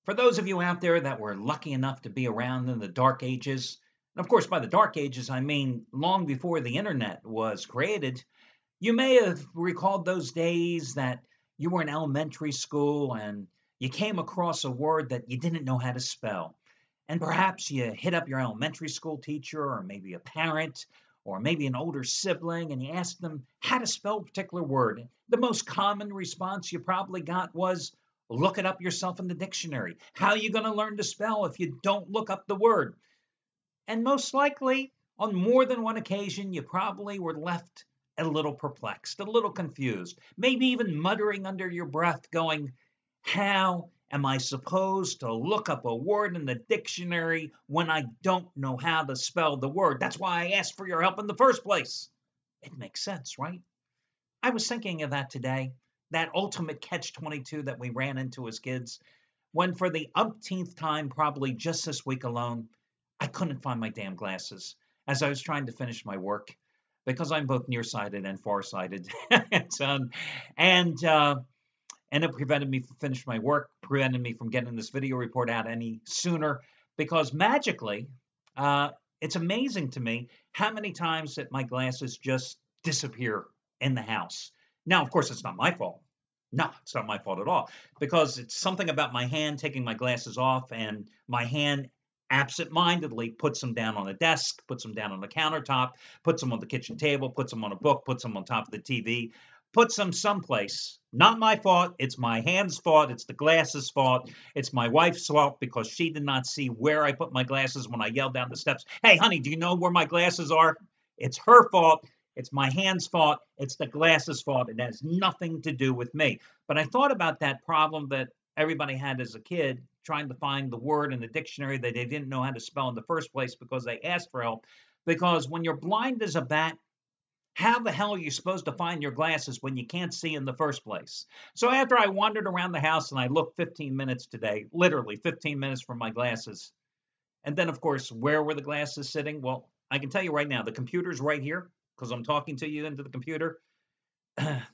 For those of you out there that were lucky enough to be around in the dark ages, and of course, by the dark ages, I mean long before the internet was created, you may have recalled those days that you were in elementary school and you came across a word that you didn't know how to spell. And perhaps you hit up your elementary school teacher or maybe a parent or maybe an older sibling and you asked them how to spell a particular word. The most common response you probably got was, look it up yourself in the dictionary. How are you going to learn to spell if you don't look up the word? And most likely, on more than one occasion, you probably were left a little perplexed, a little confused, maybe even muttering under your breath, going, how am I supposed to look up a word in the dictionary when I don't know how to spell the word? That's why I asked for your help in the first place. It makes sense, right? I was thinking of that today, that ultimate catch-22 that we ran into as kids, when for the umpteenth time, probably just this week alone, I couldn't find my damn glasses as I was trying to finish my work because I'm both nearsighted and farsighted. and, uh, and it prevented me from finishing my work, prevented me from getting this video report out any sooner because magically, it's amazing to me how many times that my glasses just disappear in the house. Now, of course, it's not my fault. No, it's not my fault at all because it's something about my hand taking my glasses off and my hand absent-mindedly puts them down on the desk, puts them down on the countertop, puts them on the kitchen table, puts them on a book, puts them on top of the TV, puts them someplace. Not my fault. It's my hand's fault. It's the glasses' fault. It's my wife's fault because she did not see where I put my glasses when I yelled down the steps. Hey, honey, do you know where my glasses are? It's her fault. It's my hand's fault. It's the glasses' fault. It has nothing to do with me. But I thought about that problem that everybody had as a kid, trying to find the word in the dictionary that they didn't know how to spell in the first place because they asked for help. Because when you're blind as a bat, how the hell are you supposed to find your glasses when you can't see in the first place? So after I wandered around the house and I looked 15 minutes today, literally 15 minutes for my glasses. And then, of course, where were the glasses sitting? Well, I can tell you right now, the computer's right here because I'm talking to you into the computer.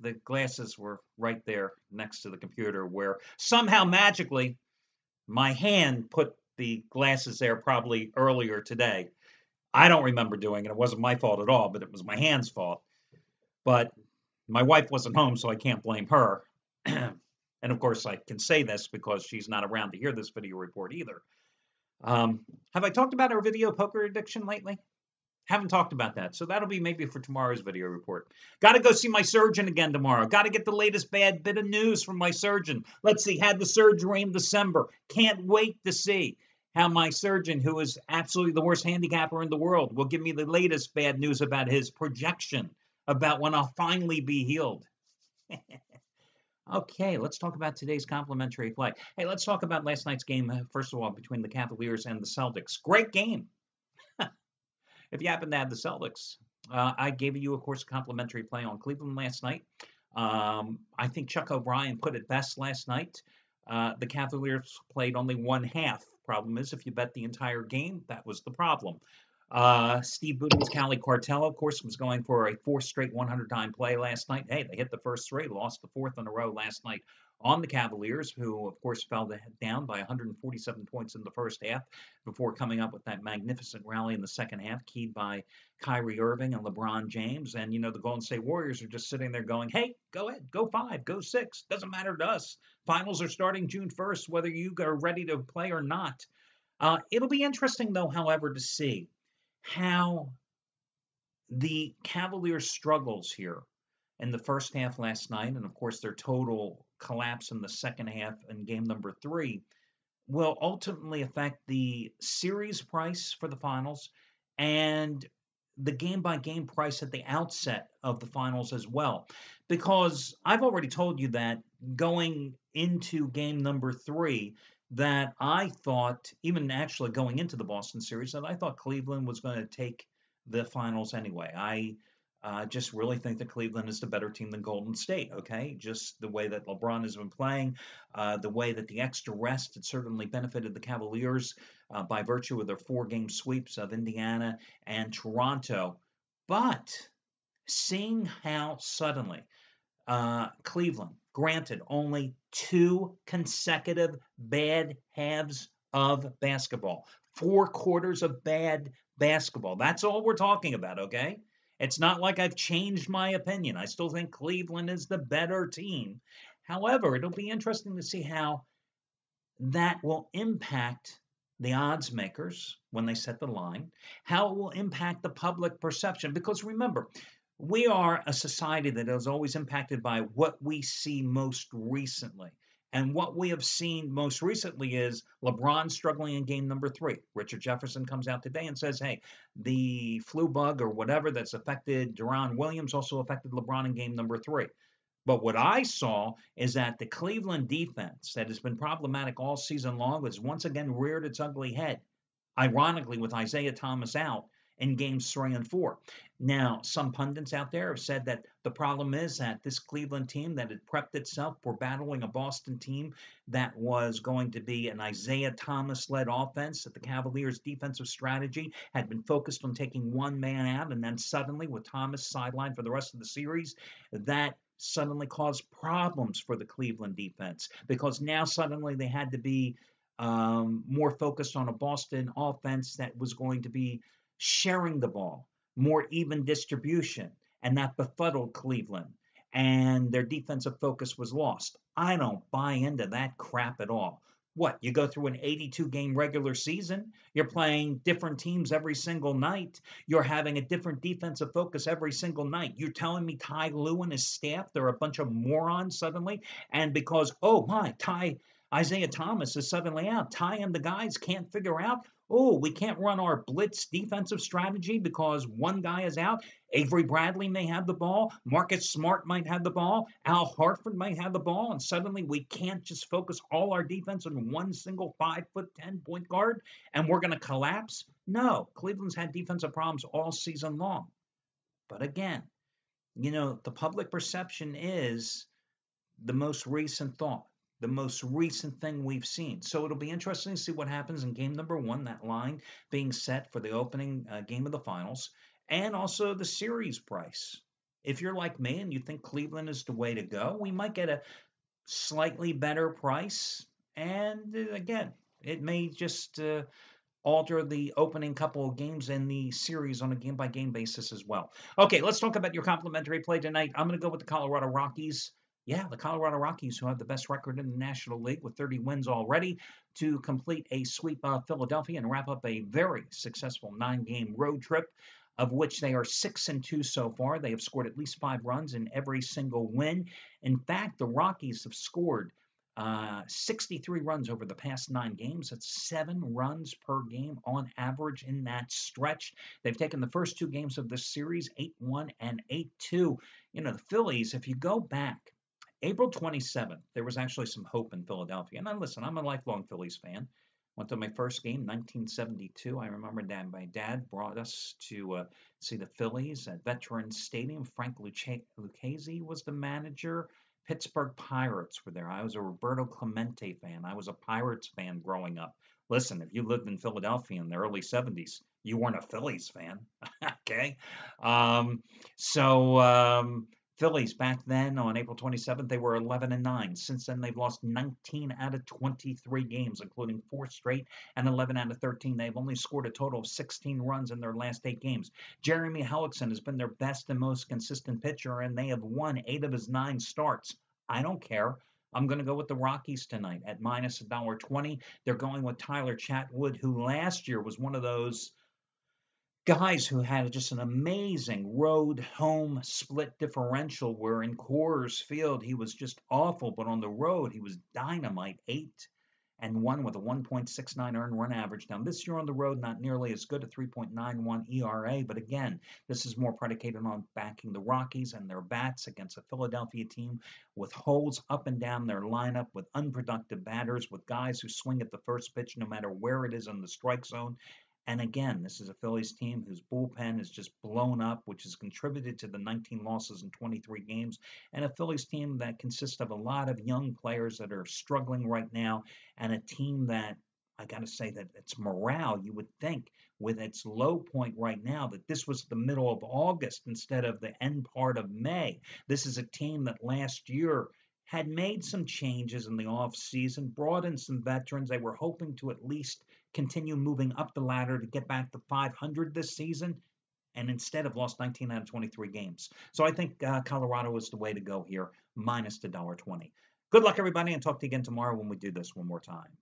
The glasses were right there next to the computer where somehow magically my hand put the glasses there probably earlier today. I don't remember doing it. It wasn't my fault at all, but it was my hand's fault. But my wife wasn't home, so I can't blame her. And of course, I can say this because she's not around to hear this video report either. Have I talked about our video poker addiction lately? Haven't talked about that. So that'll be maybe for tomorrow's video report. Got to go see my surgeon again tomorrow. Got to get the latest bad bit of news from my surgeon. Let's see, had the surgery in December. Can't wait to see how my surgeon, who is absolutely the worst handicapper in the world, will give me the latest bad news about his projection about when I'll finally be healed. Okay, let's talk about today's complimentary play. Hey, let's talk about last night's game, first of all, between the Cavaliers and the Celtics. Great game. If you happen to have the Celtics, I gave you, of course, a complimentary play on Cleveland last night. I think Chuck O'Brien put it best last night. The Cavaliers played only one half. Problem is, if you bet the entire game, that was the problem. Steve Booty's Cali Cartel, of course, was going for a fourth straight 100-time play last night. Hey, they hit the first three, lost the fourth in a row last night on the Cavaliers, who, of course, fell down by 147 points in the first half before coming up with that magnificent rally in the second half, keyed by Kyrie Irving and LeBron James. And, you know, the Golden State Warriors are just sitting there going, hey, go ahead, go 5, go 6. Doesn't matter to us. Finals are starting June 1st, whether you are ready to play or not. It'll be interesting, though, however, to see how the Cavaliers' struggles here in the first half last night, and of course their total collapse in the second half in game number 3, will ultimately affect the series price for the finals and the game-by-game price at the outset of the finals as well. Because I've already told you that going into game number 3, that I thought, even actually going into the Boston series, that I thought Cleveland was going to take the finals anyway. I just really think that Cleveland is the better team than Golden State, okay? Just the way that LeBron has been playing, the way that the extra rest had certainly benefited the Cavaliers by virtue of their 4-game sweeps of Indiana and Toronto. But seeing how suddenly Cleveland Granted, only 2 consecutive bad halves of basketball, 4 quarters of bad basketball. That's all we're talking about, okay? It's not like I've changed my opinion. I still think Cleveland is the better team. However, it'll be interesting to see how that will impact the odds makers when they set the line, how it will impact the public perception. Because remember, we are a society that is always impacted by what we see most recently. And what we have seen most recently is LeBron struggling in game number 3. Richard Jefferson comes out today and says, hey, the flu bug or whatever that's affected Deron Williams also affected LeBron in game number 3. But what I saw is that the Cleveland defense that has been problematic all season long has once again reared its ugly head, ironically, with Isaiah Thomas out in games 3 and 4. Now, some pundits out there have said that the problem is that this Cleveland team that had prepped itself for battling a Boston team that was going to be an Isaiah Thomas-led offense, that the Cavaliers' defensive strategy had been focused on taking one man out, and then suddenly with Thomas sidelined for the rest of the series, that suddenly caused problems for the Cleveland defense because now suddenly they had to be more focused on a Boston offense that was going to be sharing the ball, more even distribution, and that befuddled Cleveland. And their defensive focus was lost. I don't buy into that crap at all. What, you go through an 82-game regular season, you're playing different teams every single night, you're having a different defensive focus every single night. You're telling me Ty Lue and his staff, they're a bunch of morons suddenly, and because, oh my, Isaiah Thomas is suddenly out. Ty and the guys can't figure out, oh, we can't run our blitz defensive strategy because one guy is out. Avery Bradley may have the ball. Marcus Smart might have the ball. Al Hartford might have the ball. And suddenly we can't just focus all our defense on one single 5'10" point guard and we're going to collapse. No, Cleveland's had defensive problems all season long. But again, the public perception is the most recent thought, the most recent thing we've seen. So it'll be interesting to see what happens in game number 1, that line being set for the opening game of the finals, and also the series price. If you're like me and you think Cleveland is the way to go, we might get a slightly better price. And again, it may just alter the opening couple of games in the series on a game-by-game basis as well. Okay, let's talk about your complimentary play tonight. I'm going to go with the Colorado Rockies. Yeah, the Colorado Rockies, who have the best record in the National League with 30 wins already, to complete a sweep of Philadelphia and wrap up a very successful 9-game road trip, of which they are 6-2 so far. They have scored at least 5 runs in every single win. In fact, the Rockies have scored 63 runs over the past 9 games. That's 7 runs per game on average in that stretch. They've taken the first 2 games of this series, 8-1 and 8-2. The Phillies, if you go back, April 27th, there was actually some hope in Philadelphia. And listen, I'm a lifelong Phillies fan. Went to my first game, 1972. I remember my dad brought us to see the Phillies at Veterans Stadium. Frank Lucchese was the manager. Pittsburgh Pirates were there. I was a Roberto Clemente fan. I was a Pirates fan growing up. Listen, if you lived in Philadelphia in the early 70s, you weren't a Phillies fan. Okay? Phillies back then on April 27th, they were 11-9. Since then, they've lost 19 out of 23 games, including 4 straight and 11 out of 13. They've only scored a total of 16 runs in their last 8 games. Jeremy Hellickson has been their best and most consistent pitcher, and they have won 8 of his 9 starts. I don't care. I'm going to go with the Rockies tonight at minus $1.20. They're going with Tyler Chatwood, who last year was one of those guys who had just an amazing road home split differential where in Coors Field he was just awful, but on the road he was dynamite, 8-1 with a 1.69 earned run average. Now this year on the road, not nearly as good, a 3.91 ERA, but again, this is more predicated on backing the Rockies and their bats against a Philadelphia team with holes up and down their lineup, with unproductive batters, with guys who swing at the first pitch no matter where it is in the strike zone. And again, this is a Phillies team whose bullpen is just blown up, which has contributed to the 19 losses in 23 games, and a Phillies team that consists of a lot of young players that are struggling right now, and a team that, I got to say that its morale, you would think, with its low point right now, that this was the middle of August instead of the end part of May. This is a team that last year had made some changes in the offseason, brought in some veterans. They were hoping to at least continue moving up the ladder to get back to 500 this season, and instead have lost 19 out of 23 games. So I think Colorado is the way to go here, minus the $1.20. Good luck, everybody, and talk to you again tomorrow when we do this one more time.